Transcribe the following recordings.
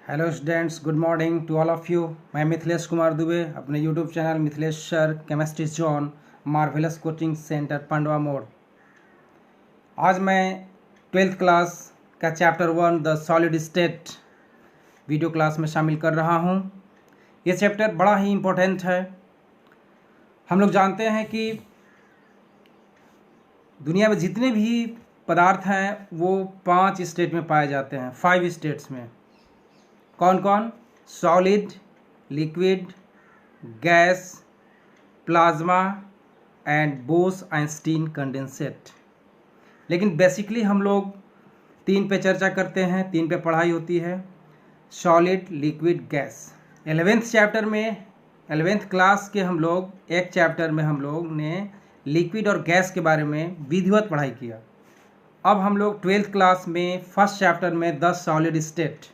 Hello students, good morning to all of you. मैं मिथिलेश कुमार दुबे अपने YouTube channel Mithilesh sir chemistry zone marvellous coaching centre Pandwa मोड़। आज मैं 12th class का chapter 1 the solid state video class में शामिल कर रहा हूँ। ये चैप्टर बड़ा ही इम्पोर्टेंट है। हम लोग जानते हैं कि दुनिया में जितने भी पदार्थ हैं वो 5 स्टेट में पाए जाते हैं, 5 स्टेट्स में। कौन कौन? Solid, liquid, gas, plasma and Bose-Einstein condensate. लेकिन बेसिकली हम लोग 3 पे चर्चा करते हैं, 3 पे पढ़ाई होती है, solid, liquid, gas. 11th chapter में 11th क्लास के हम लोग एक चैप्टर में हम लोग ने लिक्विड और गैस के बारे में विधिवत पढ़ाई किया। अब हम लोग 12th क्लास में फर्स्ट चैप्टर में द सॉलिड स्टेट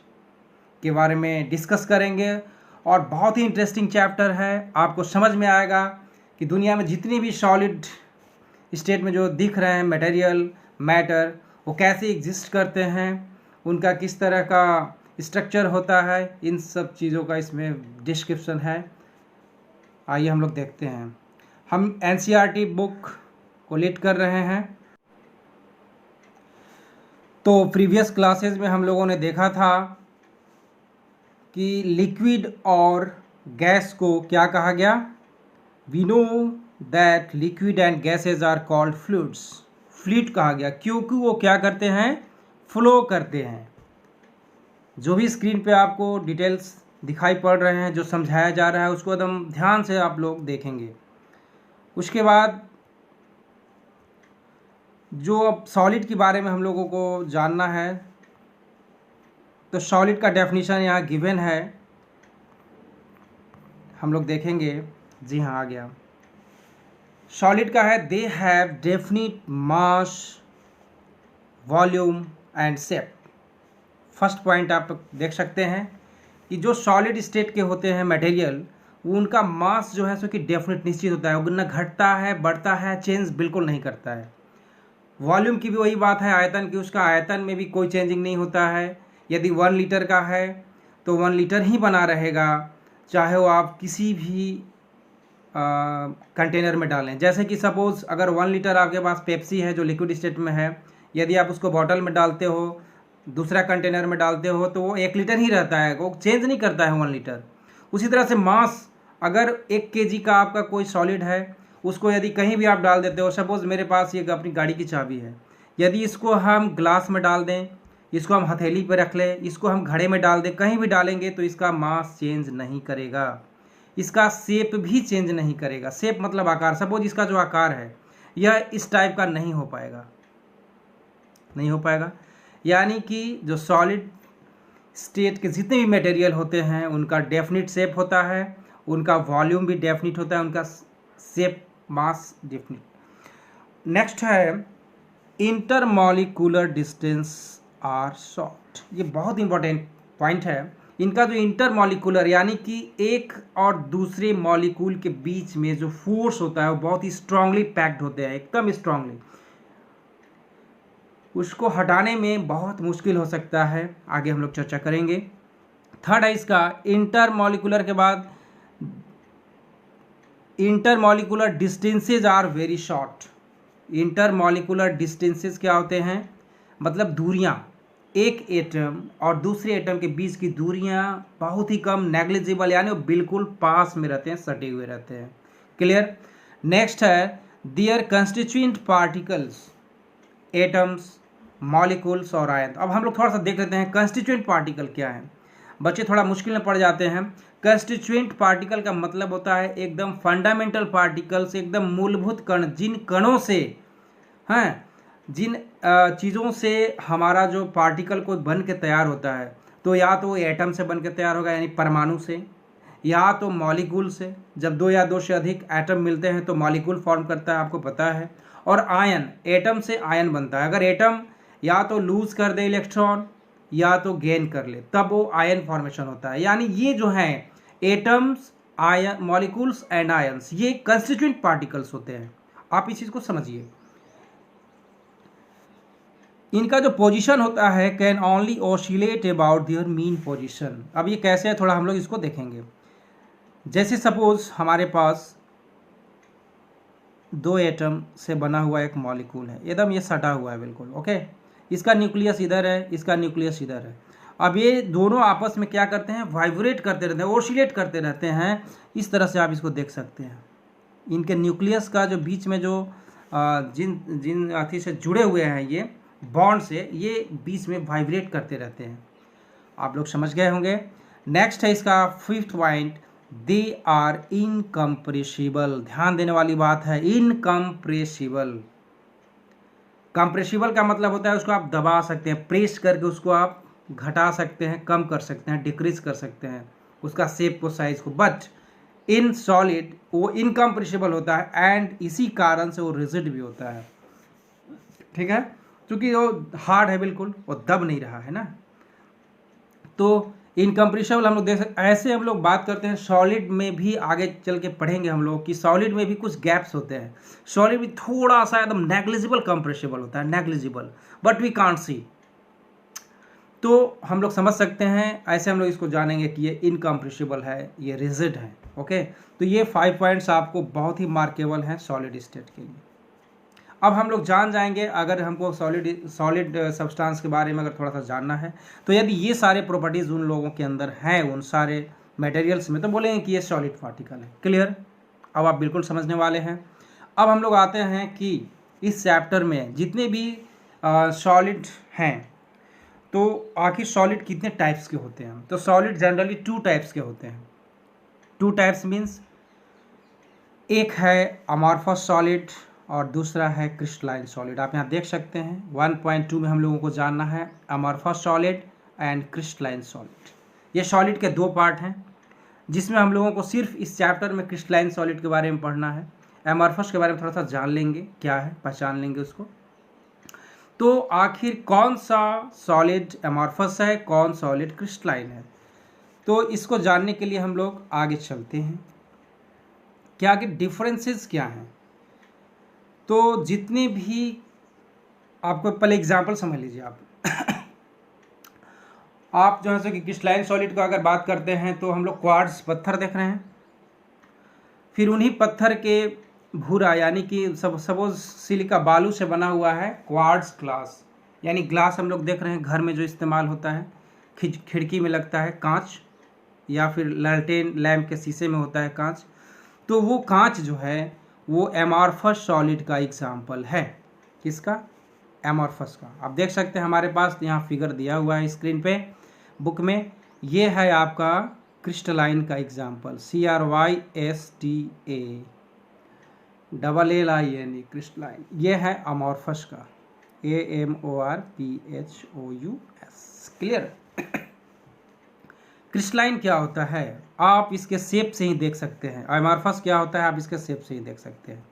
के बारे में डिस्कस करेंगे और बहुत ही इंटरेस्टिंग चैप्टर है। आपको समझ में आएगा कि दुनिया में जितनी भी सॉलिड स्टेट में जो दिख रहे हैं मटेरियल, मैटर, वो कैसे एग्जिस्ट करते हैं, उनका किस तरह का स्ट्रक्चर होता है, इन सब चीज़ों का इसमें डिस्क्रिप्शन है। आइए हम लोग देखते हैं। हम एनसीईआरटी बुक को लीड कर रहे हैं। तो प्रीवियस क्लासेस में हम लोगों ने देखा था कि लिक्विड और गैस को क्या कहा गया? We know that liquid and gases are called fluids. Fluid कहा गया क्योंकि वो क्या करते हैं? फ्लो करते हैं। जो भी स्क्रीन पे आपको डिटेल्स दिखाई पड़ रहे हैं, जो समझाया जा रहा है, उसको एकदम ध्यान से आप लोग देखेंगे। उसके बाद जो अब सॉलिड के बारे में हम लोगों को जानना है, तो सॉलिड का डेफिनेशन यहाँ गिवन है, हम लोग देखेंगे। जी हाँ, आ गया। सॉलिड का है they have definite mass, volume and shape. First point आप देख सकते हैं कि जो सॉलिड स्टेट के होते हैं मटेरियल, वो उनका मास जो है सो कि डेफिनिट निश्चित होता है, वो न घटता है, बढ़ता है, चेंज बिल्कुल नहीं करता है। वॉल्यूम की भी वही बात है, आयतन की, उसका आयतन में भी कोई चेंजिंग नहीं होता है। यदि 1 लीटर का है तो 1 लीटर ही बना रहेगा, चाहे वो आप किसी भी कंटेनर में डालें। जैसे कि सपोज़ अगर 1 लीटर आपके पास पेप्सी है जो लिक्विड स्टेट में है, यदि आप उसको बॉटल में डालते हो, दूसरा कंटेनर में डालते हो, तो वो 1 लीटर ही रहता है, वो चेंज नहीं करता है 1 लीटर। उसी तरह से मास, अगर 1 केजी का आपका कोई सॉलिड है, उसको यदि कहीं भी आप डाल देते हो, सपोज़ मेरे पास ये अपनी गाड़ी की चाबी है, यदि इसको हम ग्लास में डाल दें, इसको हम हथेली पर रख लें, इसको हम घड़े में डाल दें, कहीं भी डालेंगे तो इसका मास चेंज नहीं करेगा, इसका शेप भी चेंज नहीं करेगा। शेप मतलब आकार। सपोज इसका जो आकार है यह इस टाइप का नहीं हो पाएगा, नहीं हो पाएगा। यानी कि जो सॉलिड स्टेट के जितने भी मटेरियल होते हैं उनका डेफिनिट शेप होता है, उनका वॉल्यूम भी डेफिनिट होता है, उनका शेप, मास डेफिनिट। नेक्स्ट है इंटरमॉलिक्यूलर डिस्टेंस आर शॉर्ट। ये बहुत इंपॉर्टेंट पॉइंट है। इनका जो इंटरमॉलिक्यूलर यानी कि एक और दूसरे मॉलिक्यूल के बीच में जो फोर्स होता है वो बहुत ही स्ट्रांगली पैक्ड होते हैं, एकदम स्ट्रांगली। उसको हटाने में बहुत मुश्किल हो सकता है, आगे हम लोग चर्चा करेंगे। थर्ड है इसका इंटरमॉलिक्यूलर के बाद intermolecular distances are very short. Intermolecular distances क्या होते हैं? मतलब दूरियां, एक एटम और दूसरे एटम के बीच की दूरियां बहुत ही कम, नेग्लिजिबल, यानी वो बिल्कुल पास में रहते हैं, सटे हुए रहते हैं। क्लियर? नेक्स्ट है their constituent particles, atoms, molecules और आयन। अब हम लोग थोड़ा सा देख लेते हैं कंस्टिट्यूएंट पार्टिकल क्या है। बच्चे थोड़ा मुश्किल में पड़ जाते हैं। कंस्टिट्यूएंट पार्टिकल का मतलब होता है एकदम फंडामेंटल पार्टिकल्स, एकदम मूलभूत कण, जिन कणों से हैं, जिन चीज़ों से हमारा जो पार्टिकल को बन के तैयार होता है, तो या तो एटम से बन के तैयार होगा यानी परमाणु से, या तो मॉलिक्यूल से। जब 2 या 2 से अधिक एटम मिलते हैं तो मॉलिक्यूल फॉर्म करता है, आपको पता है। और आयन, एटम से आयन बनता है। अगर एटम या तो लूज कर दे इलेक्ट्रॉन या तो गेन कर ले, तब वो आयन फॉर्मेशन होता है। यानी ये जो है atoms, ion, molecules and ions, ये कंस्टिट्यूएंट पार्टिकल्स होते हैं। आप इस चीज़ को समझिए। इनका जो पोजीशन होता है can only oscillate about their mean position. अब ये कैसे है थोड़ा हम लोग इसको देखेंगे। जैसे सपोज हमारे पास दो एटम से बना हुआ एक मॉलिक्यूल है, एकदम ये सटा हुआ है बिल्कुल, ओके। इसका न्यूक्लियस इधर है, इसका न्यूक्लियस इधर है। अब ये दोनों आपस में क्या करते हैं, वाइब्रेट करते रहते हैं, ऑसिलेट करते रहते हैं। इस तरह से आप इसको देख सकते हैं। इनके न्यूक्लियस का जो बीच में जो जिन जिन अथी से जुड़े हुए हैं ये बॉन्ड से, ये बीच में वाइब्रेट करते रहते हैं। आप लोग समझ गए होंगे। नेक्स्ट है इसका fifth point, they are incompressible. ध्यान देने वाली बात है, इनकम्प्रेसिबल। कंप्रेसिबल का मतलब होता है उसको आप दबा सकते हैं, प्रेस करके उसको आप घटा सकते हैं, कम कर सकते हैं, डिक्रीज कर सकते हैं उसका शेप को, साइज को। बट इन सॉलिड वो इनकम्प्रेसिबल होता है एंड इसी कारण से वो रिजिड भी होता है, ठीक है, क्योंकि वो हार्ड है बिल्कुल, वो दब नहीं रहा है ना। तो इनकम्प्रेसिबल हम लोग देख सकते। ऐसे हम लोग बात करते हैं सॉलिड में भी, आगे चल के पढ़ेंगे हम लोग कि सॉलिड में भी कुछ गैप्स होते हैं। सॉलिड भी थोड़ा सा एकदम नेग्लिजिबल कंप्रेसिबल होता है, negligible, but we can't see. तो हम लोग समझ सकते हैं, ऐसे हम लोग इसको जानेंगे कि ये इनकम्प्रेसिबल है, ये रिजिड है, ओके। तो ये 5 पॉइंट्स आपको बहुत ही मार्केबल हैं सॉलिड स्टेट के लिए। अब हम लोग जान जाएंगे, अगर हमको सॉलिड सब्सटेंस के बारे में अगर थोड़ा सा जानना है, तो यदि ये सारे प्रॉपर्टीज़ उन लोगों के अंदर हैं, उन सारे मटेरियल्स में, तो बोलेंगे कि ये सॉलिड पार्टिकल है। क्लियर? अब आप बिल्कुल समझने वाले हैं। अब हम लोग आते हैं कि इस चैप्टर में जितने भी सॉलिड हैं, तो आखिर सॉलिड कितने टाइप्स के होते हैं। तो सॉलिड जनरली 2 टाइप्स के होते हैं। 2 टाइप्स मीन्स एक है अमॉर्फस सॉलिड और दूसरा है क्रिस्टलाइन सॉलिड। आप यहाँ देख सकते हैं 1.2 में हम लोगों को जानना है amorphous solid and crystalline solid. ये सॉलिड के 2 पार्ट हैं, जिसमें हम लोगों को सिर्फ इस चैप्टर में क्रिस्टलाइन सॉलिड के बारे में पढ़ना है। अमॉर्फस के बारे में थोड़ा सा जान लेंगे, क्या है, पहचान लेंगे उसको। तो आखिर कौन सा सॉलिड अमॉर्फस है, कौन सॉलिड क्रिस्टलाइन है, तो इसको जानने के लिए हम लोग आगे चलते हैं कि आगे डिफरेंसेस क्या हैं। तो जितने भी आपको पहले एग्जांपल समझ लीजिए आप जो है सो कि क्रिस्टलाइन सॉलिड को अगर बात करते हैं तो हम लोग क्वार्ट्ज पत्थर देख रहे हैं, फिर उन्हीं पत्थर के भूरा यानी कि सपोज सिलिका बालू से बना हुआ है क्वार्ट्ज ग्लास, यानी ग्लास हम लोग देख रहे हैं घर में जो इस्तेमाल होता है, खिड़की में लगता है कांच, या फिर लालटेन लैम्प के शीशे में होता है कांच। तो वो कांच जो है वो अमॉर्फस सॉलिड का एग्जाम्पल है। किसका? अमॉर्फस का। आप देख सकते हैं हमारे पास यहाँ फिगर दिया हुआ है स्क्रीन पे बुक में, ये है आपका क्रिस्टलाइन का एग्जाम्पल, CRYSTALLINE क्रिस्टलाइन। ये है अमॉर्फस का, AMORPHOUS। क्लियर? क्रिस्टलाइन क्या होता है आप इसके शेप से ही देख सकते हैं, अमॉर्फस क्या होता है आप इसके शेप से ही देख सकते हैं।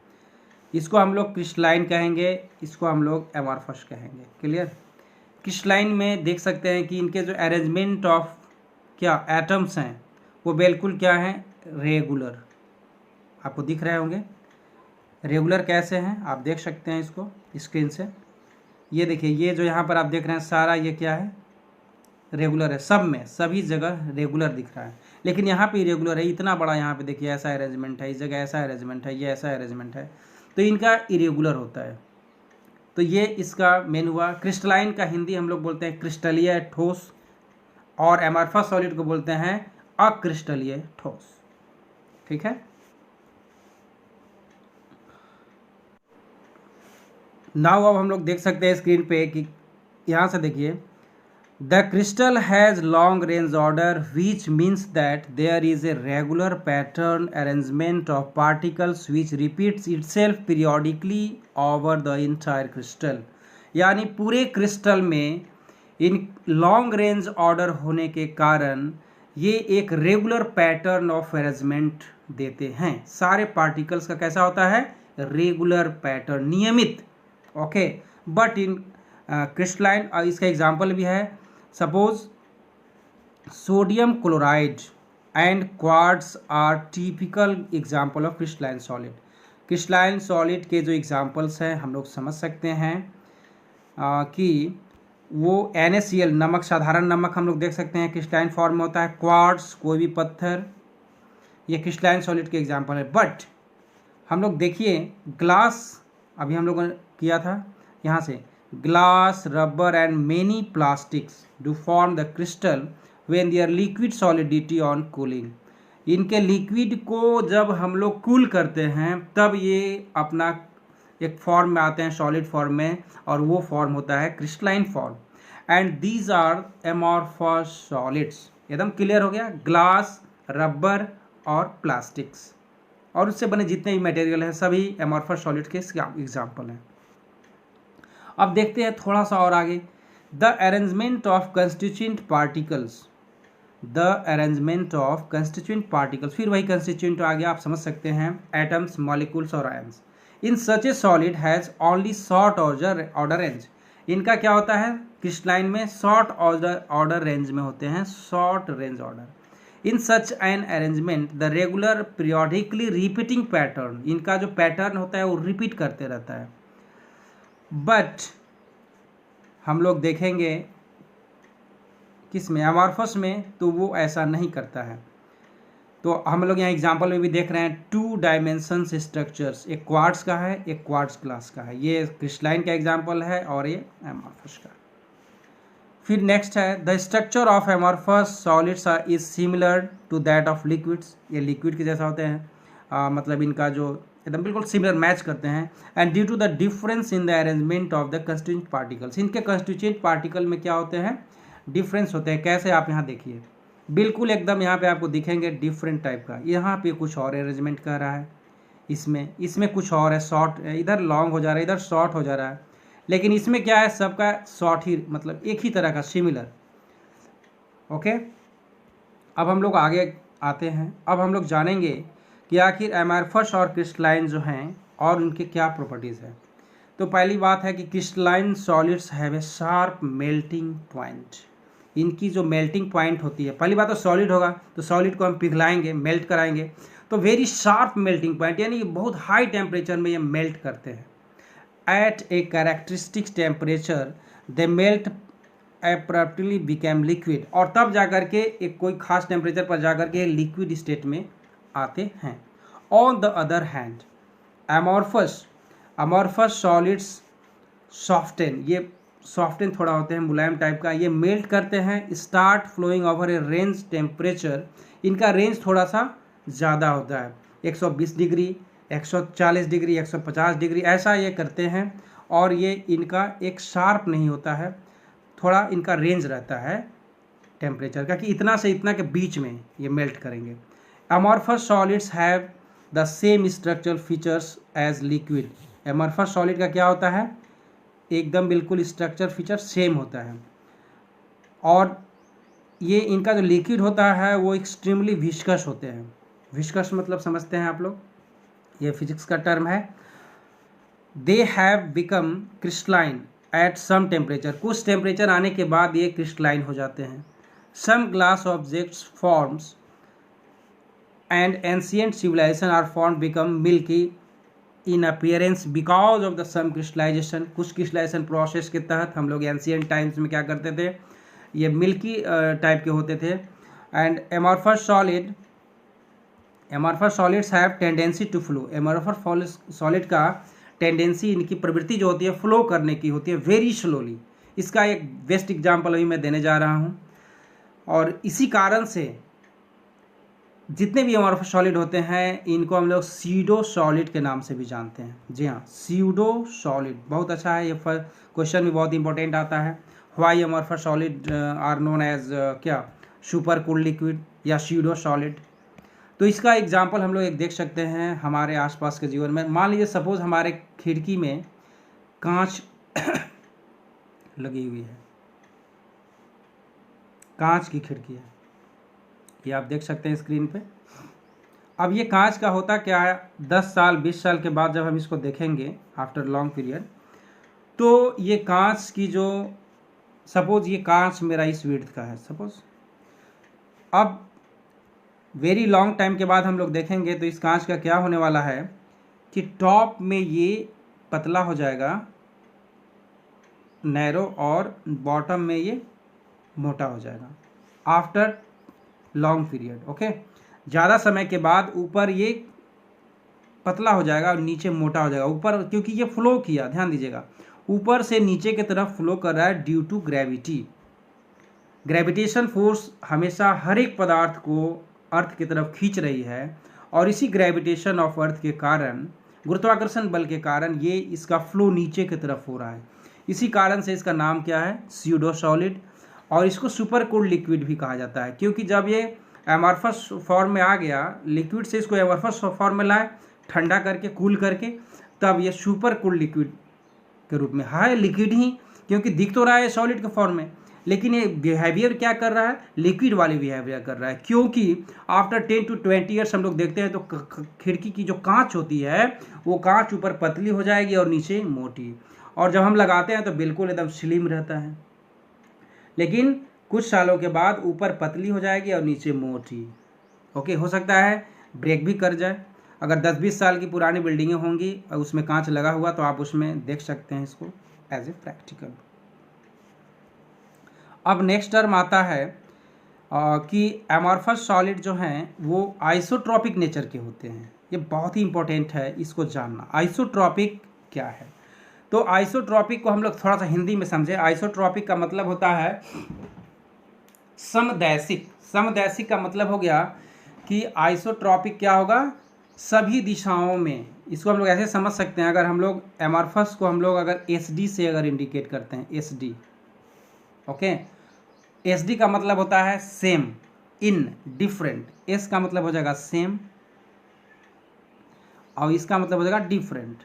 इसको हम लोग क्रिस्टलाइन कहेंगे, इसको हम लोग अमॉर्फस कहेंगे। क्लियर? क्रिस्टलाइन में देख सकते हैं कि इनके जो अरेंजमेंट ऑफ क्या एटम्स हैं वो बिल्कुल क्या है, रेगुलर। आपको दिख रहे होंगे रेगुलर कैसे हैं, आप देख सकते हैं इसको स्क्रीन से। ये देखिए, ये जो यहाँ पर आप देख रहे हैं सारा ये क्या है, रेगुलर है, सब में सभी जगह रेगुलर दिख रहा है। लेकिन यहाँ पे इरेगुलर है, इतना बड़ा यहाँ पे देखिए ऐसा अरेंजमेंट है, इस जगह ऐसा अरेंजमेंट है, ये ऐसा अरेंजमेंट है, तो इनका इरेगुलर होता है। तो ये इसका मेन हुआ। क्रिस्टलाइन का हिंदी हम लोग बोलते हैं क्रिस्टलीय ठोस, और अमॉर्फस सॉलिड को बोलते हैं अक्रिस्टलीय ठोस। ठीक है। नाउ अब हम लोग देख सकते हैं स्क्रीन पे कि यहाँ से देखिए, the crystal has long range order which means that there is a regular pattern arrangement of particles which repeats itself periodically over the entire crystal. यानी पूरे क्रिस्टल में इन लॉन्ग रेंज ऑर्डर होने के कारण ये एक रेगुलर पैटर्न ऑफ अरेंजमेंट देते हैं। सारे पार्टिकल्स का कैसा होता है, रेगुलर पैटर्न, नियमित। ओके, बट इन क्रिस्टलाइन, इसका एग्जाम्पल भी है, suppose sodium chloride and quartz are typical example of crystalline solid. Crystalline solid के जो एग्जाम्पल्स हैं हम लोग समझ सकते हैं कि वो NaCl नमक, साधारण नमक हम लोग देख सकते हैं क्रिस्टलाइन फॉर्म में होता है। क्वार्ट्स, कोई भी पत्थर, ये क्रिस्टलाइन सॉलिड के एग्जांपल है। बट हम लोग देखिए ग्लास, अभी हम लोगों ने किया था यहाँ से, glass, rubber and many plastics do form the crystal when their liquid solidity on cooling. इनके लिक्विड को जब हम लोग कूल करते हैं तब ये अपना एक फॉर्म में आते हैं, सॉलिड फॉर्म में, और वो फॉर्म होता है crystalline form. And these are amorphous solids. एकदम क्लियर हो गया, ग्लास, रबर और प्लास्टिक्स और उससे बने जितने भी मटेरियल हैं सभी एमॉर्फस सॉलिड के एग्जाम्पल हैं। अब देखते हैं थोड़ा सा और आगे, the arrangement of constituent particles. The arrangement of constituent particles, फिर वही कंस्टिट्यूएंट आ गया, आप समझ सकते हैं, एटम्स, मॉलिक्यूल्स और ions. In such A solid has only short order range. इनका क्या होता है, क्रिस्टलाइन में शॉर्ट ऑर्डर रेंज में होते हैं, short range order. In such an arrangement the regular periodically repeating pattern, इनका जो पैटर्न होता है वो रिपीट करते रहता है। बट हम लोग देखेंगे किसमें, एमॉर्फस में, तो वो ऐसा नहीं करता है। तो हम लोग यहाँ एग्जांपल में भी देख रहे हैं 2 डायमेंशंस स्ट्रक्चर्स, एक क्वार्ट्स का है, एक क्वार्ट्स ग्लास का है। ये क्रिस्टलाइन का एग्जांपल है और ये एमॉर्फस का। फिर नेक्स्ट है, the structure of amorphous solids is similar to that of liquids. ये लिक्विड के जैसा होते हैं, मतलब इनका जो एकदम बिल्कुल सिमिलर मैच करते हैं। And due to the difference in the arrangement of the constituent particles, इनके कंस्टिट्यूएंट पार्टिकल में क्या होते हैं, डिफरेंस होते हैं। कैसे, आप यहाँ देखिए, बिल्कुल एकदम यहाँ पे आपको दिखेंगे डिफरेंट टाइप का। यहाँ पे कुछ और अरेंजमेंट कर रहा है, इसमें कुछ और है, शॉर्ट, इधर लॉन्ग हो जा रहा है, इधर शॉर्ट हो जा रहा है। लेकिन इसमें क्या है, सबका शॉर्ट ही, मतलब एक ही तरह का, सिमिलर। ओके, अब हम लोग आगे आते हैं। अब हम लोग जानेंगे कि आखिर एमॉर्फस और क्रिस्टलाइन जो हैं और उनके क्या प्रॉपर्टीज़ हैं। तो पहली बात है कि crystalline solids have a sharp melting point. इनकी जो मेल्टिंग पॉइंट होती है, पहली बात तो सॉलिड होगा तो सॉलिड को हम पिघलाएंगे, मेल्ट कराएंगे, तो वेरी शार्प मेल्टिंग पॉइंट, यानी बहुत हाई टेम्परेचर में ये मेल्ट करते हैं। At a characteristic temperature they melt abruptly became liquid, और तब जाकर के एक कोई खास टेम्परेचर पर जाकर के लिक्विड स्टेट में आते हैं। On the other hand amorphous solids soften, ये सॉफ्टन थोड़ा होते हैं, मुलायम टाइप का, ये मेल्ट करते हैं, start flowing over a range temperature. इनका रेंज थोड़ा सा ज़्यादा होता है, 120 डिग्री, 140 डिग्री, 150 डिग्री, ऐसा ये करते हैं। और ये इनका एक शार्प नहीं होता है, थोड़ा इनका रेंज रहता है टेम्परेचर का, कि इतना से इतना के बीच में ये मेल्ट करेंगे। Amorphous solids have the same structural features as liquid. Amorphous solid का क्या होता है, एकदम बिल्कुल स्ट्रक्चर फीचर सेम होता है। और ये इनका जो लिक्विड होता है वो एक्सट्रीमली विस्कस होते हैं। विस्कस मतलब समझते हैं आप लोग, ये फिजिक्स का टर्म है। They have become crystalline at some temperature, कुछ टेम्परेचर आने के बाद ये क्रिस्टलाइन हो जाते हैं। Some glass objects forms and ancient civilization are form become milky in appearance because of the some crystallization. कुछ क्रिस्टलाइजेशन प्रोसेस के तहत हम लोग एंशियंट टाइम्स में क्या करते थे, ये मिल्की टाइप के होते थे। And amorphous solids have tendency to flow. Amorphous solid का टेंडेंसी, इनकी प्रवृत्ति जो होती है फ्लो करने की होती है, वेरी स्लोली। इसका एक बेस्ट एग्जाम्पल अभी मैं देने जा रहा हूँ। और इसी कारण से जितने भी एमॉर्फस सॉलिड होते हैं इनको हम लोग सीडो सॉलिड के नाम से भी जानते हैं। जी हाँ, सीडो सॉलिड बहुत अच्छा है, ये क्वेश्चन भी बहुत इंपॉर्टेंट आता है। Why amorphous solid are known as क्या, सुपर कूल्ड लिक्विड या सीडो सॉलिड। तो इसका एग्जाम्पल हम लोग एक देख सकते हैं हमारे आसपास के जीवन में। मान लीजिए सपोज हमारे खिड़की में कांच लगी हुई है, कांच की खिड़की है, ये आप देख सकते हैं स्क्रीन पे। अब ये कांच का होता क्या है, 10 साल 20 साल के बाद जब हम इसको देखेंगे आफ्टर लॉन्ग पीरियड, तो ये कांच की जो, सपोज ये कांच मेरा इस विड्थ का है सपोज, अब वेरी लॉन्ग टाइम के बाद हम लोग देखेंगे तो इस कांच का क्या होने वाला है कि टॉप में ये पतला हो जाएगा नैरो और बॉटम में ये मोटा हो जाएगा आफ्टर लॉन्ग पीरियड। ओके, ज़्यादा समय के बाद ऊपर ये पतला हो जाएगा और नीचे मोटा हो जाएगा। ऊपर क्योंकि ये फ्लो किया, ध्यान दीजिएगा, ऊपर से नीचे की तरफ फ्लो कर रहा है due to gravity. Gravitation force हमेशा हर एक पदार्थ को अर्थ की तरफ खींच रही है और इसी ग्रेविटेशन ऑफ अर्थ के कारण, गुरुत्वाकर्षण बल के कारण ये इसका फ्लो नीचे की तरफ हो रहा है। इसी कारण से इसका नाम क्या है, स्यूडो सॉलिड। और इसको सुपर कूल्ड लिक्विड भी कहा जाता है, क्योंकि जब ये एमॉर्फस फॉर्म में आ गया, लिक्विड से इसको एमॉर्फस फॉर्म में लाए, ठंडा करके कूल करके, तब ये सुपर कूल्ड लिक्विड के रूप में है। लिक्विड ही, क्योंकि दिख तो रहा है सॉलिड के फॉर्म में, लेकिन ये बिहेवियर क्या कर रहा है, लिक्विड वाली बिहेवियर कर रहा है। क्योंकि आफ्टर 10 to 20 ईयर्स हम लोग देखते हैं तो खिड़की की जो कांच होती है वो कांच ऊपर पतली हो जाएगी और नीचे मोटी, और जब हम लगाते हैं तो बिल्कुल एकदम स्लिम रहता है, लेकिन कुछ सालों के बाद ऊपर पतली हो जाएगी और नीचे मोटी। ओके, हो सकता है ब्रेक भी कर जाए। अगर 10-20 साल की पुरानी बिल्डिंगें होंगी और उसमें कांच लगा हुआ तो आप उसमें देख सकते हैं इसको एज ए प्रैक्टिकल। अब नेक्स्ट टर्म आता है कि एमॉर्फस सॉलिड जो हैं वो आइसोट्रॉपिक नेचर के होते हैं। ये बहुत ही इंपॉर्टेंट है इसको जानना, आइसोट्रॉपिक क्या है। तो आइसोट्रॉपिक को हम लोग थोड़ा सा हिंदी में समझे। आइसोट्रॉपिक का मतलब होता है समदैशिक। समदैशिक का मतलब हो गया कि आइसोट्रॉपिक क्या होगा, सभी दिशाओं में। इसको हम लोग ऐसे समझ सकते हैं, अगर हम लोग एमॉर्फस को हम लोग अगर SD से अगर इंडिकेट करते हैं, SD, ओके, SD का मतलब होता है सेम, इन, डिफरेंट। S का मतलब हो जाएगा सेम और इसका मतलब हो जाएगा डिफरेंट,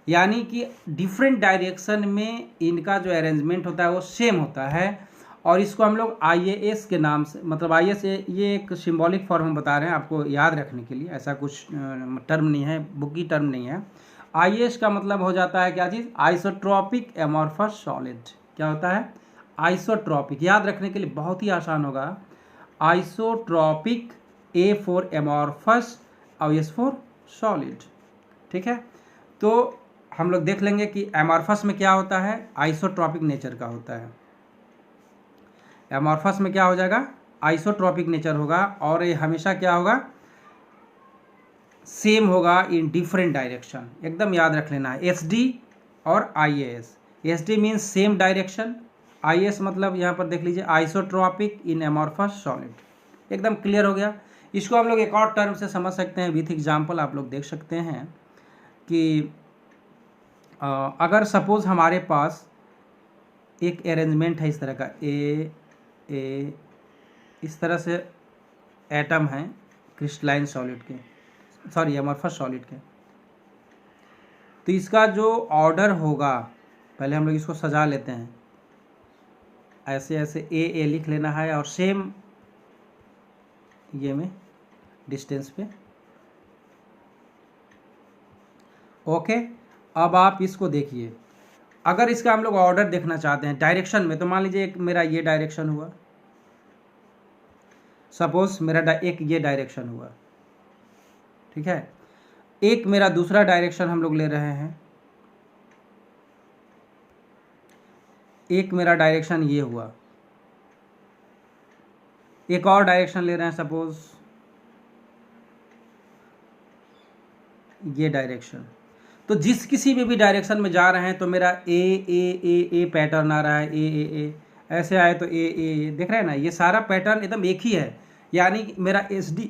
यानी कि डिफरेंट डायरेक्शन में इनका जो अरेंजमेंट होता है वो सेम होता है। और इसको हम लोग IAS के नाम से, मतलब IAS ये एक सिंबॉलिक फॉर्म हम बता रहे हैं आपको याद रखने के लिए, ऐसा कुछ टर्म नहीं है, बुकी टर्म नहीं है। IAS का मतलब हो जाता है क्या चीज़, आइसोट्रॉपिक एमॉर्फस सॉलिड। क्या होता है, आइसोट्रॉपिक। याद रखने के लिए बहुत ही आसान होगा, आइसोट्रॉपिक, A फॉर एमॉर्फस और S फॉर सॉलिड। ठीक है, तो हम लोग देख लेंगे कि एमॉर्फस में क्या होता है, आइसोट्रॉपिक नेचर का होता है। एमॉर्फस में क्या हो जाएगा, आइसोट्रॉपिक नेचर होगा, और ये हमेशा क्या होगा, सेम होगा इन डिफरेंट डायरेक्शन। एकदम याद रख लेना है, SD और IAS। SD means same direction, IAS मतलब यहाँ पर देख लीजिए आइसोट्रॉपिक इन एमॉर्फस सॉलिड। एकदम क्लियर हो गया। इसको हम लोग एक और टर्म से समझ सकते हैं विथ एग्जाम्पल। आप लोग देख सकते हैं कि अगर सपोज हमारे पास एक अरेंजमेंट है इस तरह का, इस तरह से एटम हैं क्रिस्टलाइन सॉलिड के, सॉरी एमॉर्फस सॉलिड के, तो इसका जो ऑर्डर होगा, पहले हम लोग इसको सजा लेते हैं, ऐसे ऐसे A लिख लेना है और सेम ये में डिस्टेंस पे। ओके, अब आप इसको देखिए, अगर इसका हम लोग ऑर्डर देखना चाहते हैं डायरेक्शन में, तो मान लीजिए एक मेरा ये डायरेक्शन हुआ, सपोज मेरा एक ये डायरेक्शन हुआ, ठीक है, एक मेरा दूसरा डायरेक्शन हम लोग ले रहे हैं, एक मेरा डायरेक्शन ये हुआ, एक और डायरेक्शन ले रहे हैं, सपोज ये डायरेक्शन। तो जिस किसी में भी डायरेक्शन में जा रहे हैं तो मेरा ए पैटर्न आ रहा है, ए ऐसे आए तो ए देख रहे हैं ना, ये सारा पैटर्न एकदम एक ही है, यानी कि मेरा SD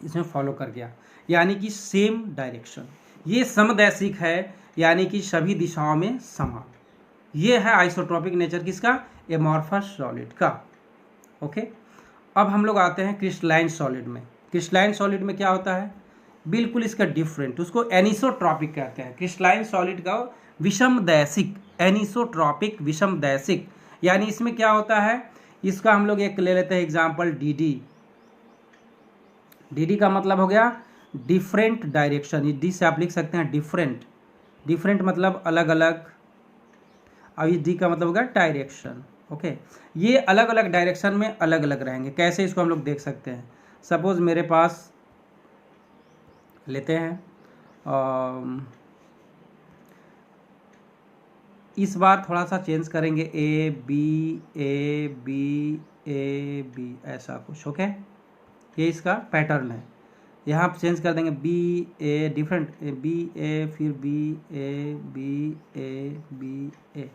इसमें फॉलो कर गया, यानी कि सेम डायरेक्शन। ये समदैशिक है, यानी कि सभी दिशाओं में समान। ये है आइसोट्रॉपिक नेचर किसका, एमॉर्फस सॉलिड का। ओके, अब हम लोग आते हैं क्रिस्टलाइन सॉलिड में। क्रिस्टलाइन सॉलिड में क्या होता है, बिल्कुल इसका डिफरेंट, उसको एनिसोट्रॉपिक कहते हैं। क्रिस्टलाइन सॉलिड का विषमदैशिक, एनिसोट्रॉपिक विषमदैशिक, यानी इसमें क्या होता है, इसका हम लोग एक ले लेते हैं एग्जांपल DD का मतलब हो गया डिफरेंट डायरेक्शन। डी से आप लिख सकते हैं डिफरेंट, डिफरेंट मतलब अलग अलग, और इस D का मतलब होगा डायरेक्शन। ओके, ये अलग अलग डायरेक्शन में अलग अलग रहेंगे। कैसे, इसको हम लोग देख सकते हैं। सपोज मेरे पास लेते हैं इस बार थोड़ा सा चेंज करेंगे, A B A B A B, ऐसा कुछ। ओके, ये इसका पैटर्न है। यहाँ आप चेंज कर देंगे B A, different B A, फिर B A B A B A,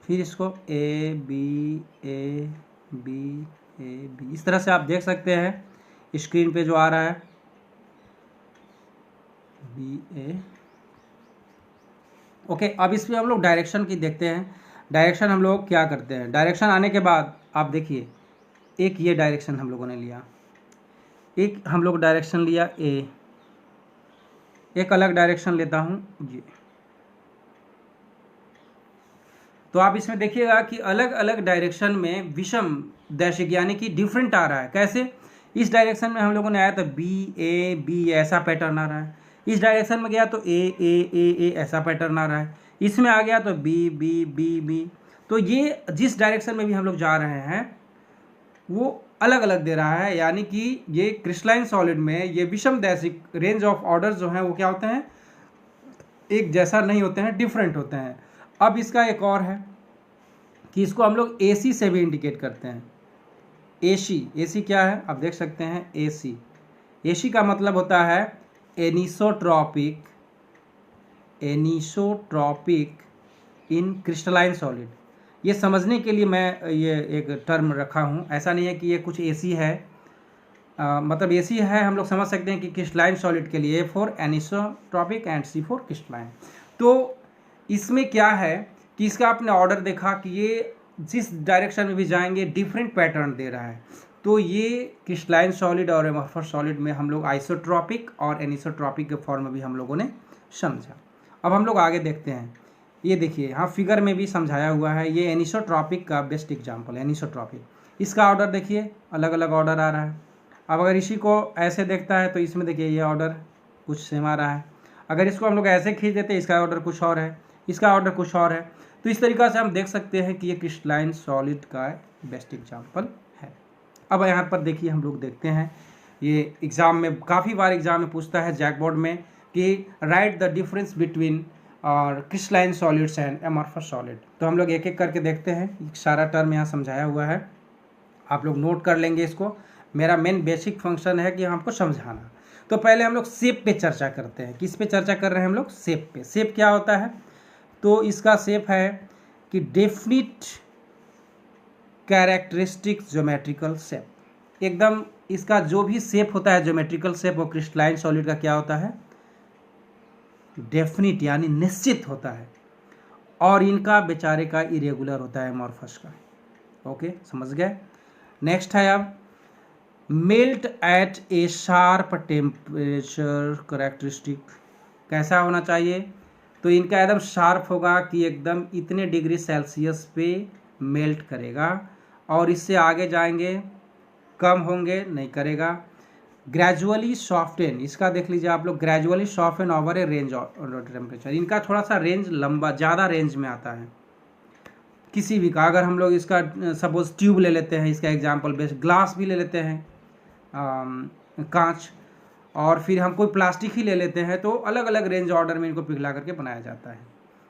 फिर इसको A B A B A B, इस तरह से आप देख सकते हैं स्क्रीन पे जो आ रहा है बी ए। ओके, अब इसमें हम लोग डायरेक्शन की देखते हैं। डायरेक्शन हम लोग क्या करते हैं, डायरेक्शन आने के बाद आप देखिए, एक ये डायरेक्शन हम लोगों ने लिया, एक हम लोग डायरेक्शन लिया ए, एक अलग डायरेक्शन लेता हूँ ये। तो आप इसमें देखिएगा कि अलग अलग डायरेक्शन में विषम दैशिक यानी कि डिफरेंट आ रहा है। कैसे, इस डायरेक्शन में हम लोगों ने आया तो बी ए बी ऐसा पैटर्न आ रहा है, इस डायरेक्शन में गया तो ए ऐसा पैटर्न आ रहा है, इसमें आ गया तो बी बी बी बी। तो ये जिस डायरेक्शन में भी हम लोग जा रहे हैं वो अलग अलग दे रहा है, यानी कि ये क्रिस्टलाइन सॉलिड में ये विषम दैशिक रेंज ऑफ ऑर्डर जो हैं वो क्या होते हैं, एक जैसा नहीं होते हैं, डिफरेंट होते हैं। अब इसका एक और है कि इसको हम लोग AC से भी इंडिकेट करते हैं। AC क्या है, आप देख सकते हैं AC का मतलब होता है एनिसोट्रॉपिक इन क्रिस्टलाइन सॉलिड। ये समझने के लिए मैं ये एक टर्म रखा हूँ, ऐसा नहीं है कि ये कुछ AC है, मतलब AC है, हम लोग समझ सकते हैं कि क्रिस्टलाइन सॉलिड के लिए A for anisotropic and C for crystalline. तो इसमें क्या है कि इसका आपने ऑर्डर देखा कि ये जिस डायरेक्शन में भी जाएंगे डिफरेंट पैटर्न दे रहा है। तो ये क्रिस्टलाइन सॉलिड और एमॉर्फस सॉलिड में हम लोग आइसोट्रॉपिक और एनिसोट्रॉपिक के फॉर्म में भी हम लोगों ने समझा। अब हम लोग आगे देखते हैं, ये देखिए यहाँ फिगर में भी समझाया हुआ है, ये एनिसोट्रॉपिक का बेस्ट एग्जाम्पल है एनिसोट्रॉपिक। इसका ऑर्डर देखिए अलग अलग ऑर्डर आ रहा है। अब अगर इसी को ऐसे देखता है तो इसमें देखिए ये ऑर्डर कुछ सेम आ रहा है। अगर इसको हम लोग ऐसे खींच देते हैं, इसका ऑर्डर कुछ और है, इसका ऑर्डर कुछ और है। तो इस तरीक़ा से हम देख सकते हैं कि ये क्रिस्टलाइन सॉलिड का बेस्ट एग्जाम्पल है। अब यहाँ पर देखिए हम लोग देखते हैं, ये एग्ज़ाम में काफ़ी बार एग्ज़ाम में पूछता है जैकबोर्ड में कि राइट द डिफरेंस बिटवीन और crystalline solids and amorphous solid. तो हम लोग एक एक करके देखते हैं, सारा टर्म यहाँ समझाया हुआ है, आप लोग नोट कर लेंगे इसको। मेरा मेन बेसिक फंक्शन है कि हमको समझाना। तो पहले हम लोग शेप पे चर्चा करते हैं। किस पे चर्चा कर रहे हैं हम लोग, शेप पे। शेप क्या होता है, तो इसका शेप है कि डेफिनिट कैरेक्टरिस्टिक ज्योमेट्रिकल शेप। एकदम इसका जो भी शेप होता है ज्योमेट्रिकल शेप, वो क्रिस्टलाइन सॉलिड का क्या होता है, डेफिनिट यानी निश्चित होता है, और इनका बेचारे का इरेगुलर होता है एमॉर्फस का। ओके, समझ गए। नेक्स्ट है अब मेल्ट एट ए शार्प टेम्परेचर कैरेक्टरिस्टिक। कैसा होना चाहिए, तो इनका एकदम शार्प होगा कि एकदम इतने डिग्री सेल्सियस पे मेल्ट करेगा, और इससे आगे जाएंगे कम होंगे, नहीं करेगा। ग्रेजुअली सॉफ्टन, इसका देख लीजिए आप लोग, gradually soften over a range of temperature. इनका थोड़ा सा रेंज लंबा, ज़्यादा रेंज में आता है किसी भी का। अगर हम लोग इसका सपोज ट्यूब ले लेते हैं, इसका एग्जांपल बेस्ट, ग्लास भी ले लेते हैं, कांच, और फिर हम कोई प्लास्टिक ही ले लेते हैं, तो अलग अलग रेंज ऑर्डर में इनको पिघला करके बनाया जाता है।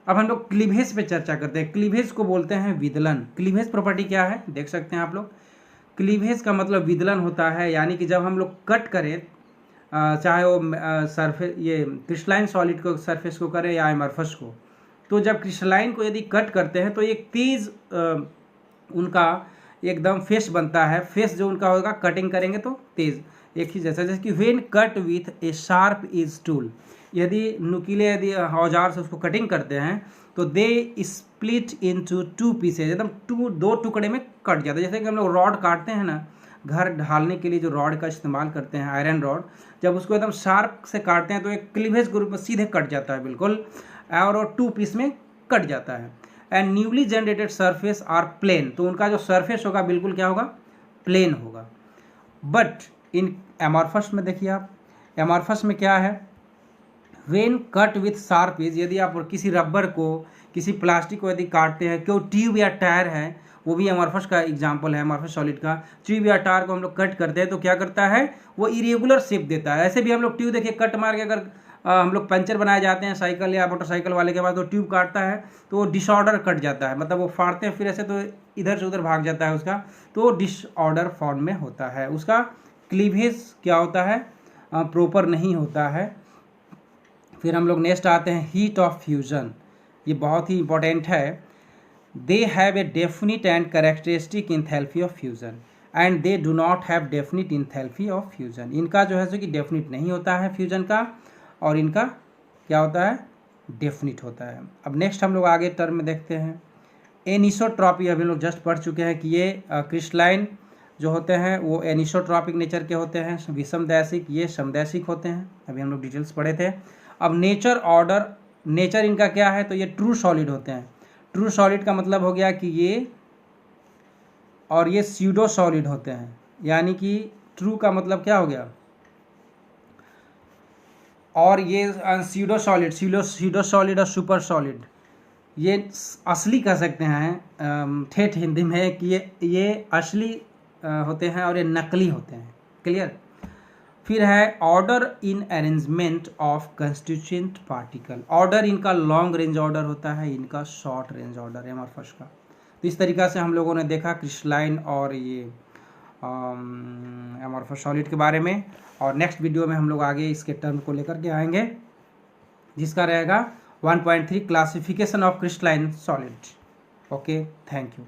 अब हम लोग क्लीवेज पे चर्चा करते हैं। क्लीवेज को बोलते हैं विदलन। क्लीवेज प्रॉपर्टी क्या है देख सकते हैं आप लोग। क्लीवेज का मतलब विदलन होता है, यानी कि जब हम लोग कट करें, चाहे वो सरफेस, ये क्रिस्टलाइन सॉलिड को सरफेस को करें या एमॉर्फस को, तो जब क्रिस्टलाइन को यदि कट करते हैं तो एक तेज़ उनका एकदम फेस बनता है। फेस जो उनका होगा, कटिंग करेंगे तो तेज़ एक ही जैसा, जैसे कि when cut with a sharp edge tool, यदि नुकीले यदि औजार से उसको कटिंग करते हैं तो दे स्प्लिट इनटू 2 पीसेज, एकदम दो टुकड़े में कट जाता है। जैसे कि हम लोग रॉड काटते हैं ना, घर ढालने के लिए जो रॉड का इस्तेमाल करते हैं, आयरन रॉड, जब उसको एकदम शार्प से काटते हैं तो एक क्लीवेज ग्रुप में सीधे कट जाता है बिल्कुल, और 2 पीस में कट जाता है। And newly generated surface are plane, तो उनका जो सरफेस होगा बिल्कुल क्या होगा, प्लेन होगा। बट इन एमॉर्फस में देखिए आप, एमॉर्फस में क्या है, when cut with sharp edge, यदि आप किसी रबर को, किसी प्लास्टिक को यदि काटते हैं, क्यों ट्यूब या टायर है, वो भी एमॉर्फस का एग्जांपल है, एमॉर्फस सॉलिड का। ट्यूब या टायर को हम लोग कट करते हैं तो क्या करता है, वो इरेगुलर शेप देता है। ऐसे भी हम लोग ट्यूब देखिए कट मार के अगर हम लोग पंचर बनाए जाते हैं साइकिल या मोटरसाइकिल वाले के पास, तो ट्यूब काटता है तो वो डिसऑर्डर कट जाता है, मतलब वो फाड़ते हैं फिर ऐसे तो इधर से उधर भाग जाता है उसका, तो डिसऑर्डर फॉर्म में होता है, उसका क्लीवेज क्या होता है, प्रॉपर नहीं होता है। फिर हम लोग नेक्स्ट आते हैं हीट ऑफ फ्यूजन, ये बहुत ही इंपॉर्टेंट है। They have a definite and characteristic enthalpy of fusion and they do not have definite enthalpy of fusion. इनका जो है सो कि डेफिनिट नहीं होता है फ्यूजन का, और इनका क्या होता है, डेफिनिट होता है। अब नेक्स्ट हम लोग आगे टर्म में देखते हैं एनिसोट्रॉपी। अभी हम लोग जस्ट पढ़ चुके हैं कि ये क्रिस्टलाइन जो होते हैं वो एनिसोट्रॉपिक नेचर के होते हैं, विषमदैशिक ये समदैशिक होते हैं, अभी हम लोग डिटेल्स पढ़े थे। अब नेचर ऑर्डर, नेचर इनका क्या है, तो ये ट्रू सॉलिड होते हैं। ट्रू सॉलिड का मतलब हो गया कि ये और ये स्यूडो सॉलिड होते हैं, यानी कि ट्रू का मतलब क्या हो गया, और ये स्यूडो सॉलिड और सुपर सॉलिड, ये असली कह सकते हैं ठेठ हिंदी में कि ये असली होते हैं और ये नकली होते हैं। क्लियर। फिर है order in arrangement of constituent particle. Order इनका लॉन्ग रेंज ऑर्डर होता है, इनका शॉर्ट रेंज ऑर्डर एमॉर्फस का। तो इस तरीक़ा से हम लोगों ने देखा क्रिस्टलाइन और ये एमॉर्फस सॉलिड के बारे में, और नेक्स्ट वीडियो में हम लोग आगे इसके टर्म को लेकर के आएंगे, जिसका रहेगा 1.3 classification of crystalline solid. Okay, thank you.